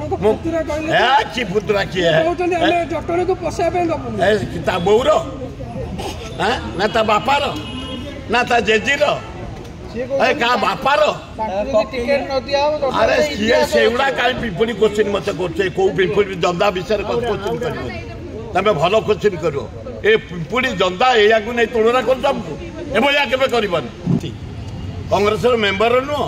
कि पुतुरा किए जटणी को पोषा बोर ना ता बापार ना ता जेजीर क्या बापार अरे किए से कहीं पिंपुड़ी क्वेश्चन मत कर कौ पिंपुड़ी जंदा विषय क्वेश्चन कर तमें भल क्वेश्चन कर ए पिंपुड़ी जंदा या नहीं तुलना कर कांग्रेस मेम्बर नुह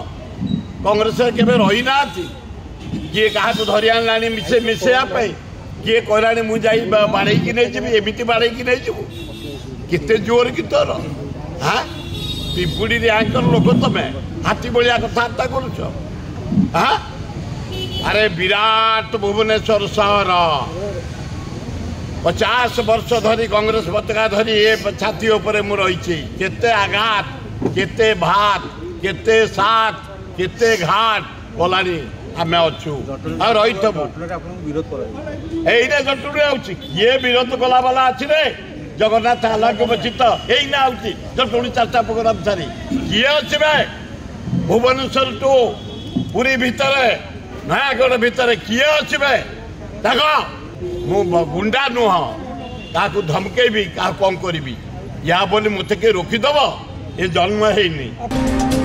कांग्रेस के रही ना किए क्या धरी आना मिसेवाई किए कहला मुझे बाड़े नहीं जी एमती बाड़े नहीं जीव केते जोर कि तोर हाँ पिंपुड़ी आंकर लोक तमें हाथी भाया कथबार्ता कर हाँ अरे विराट भुवनेश्वर सहर 50 वर्ष धरी कांग्रेस पताका धरी ए छाती उपर मु रही केते आघात केते भात केते सात केते घाट गलानी आम अच्छु रही ये विरोध कला वाला अच्छी रे जगन्नाथ आलोकित यही जटुणी 4टा प्रोग्राम सारी किए अच्छे भुवनेश्वर टू पुरी भितर नयागढ़ भितर किए अच्छे देख मु गुंडा नुह क्या धमकेबी क्या कौन करी या बोली मत के रोकीदेव ये जन्म है नहीं।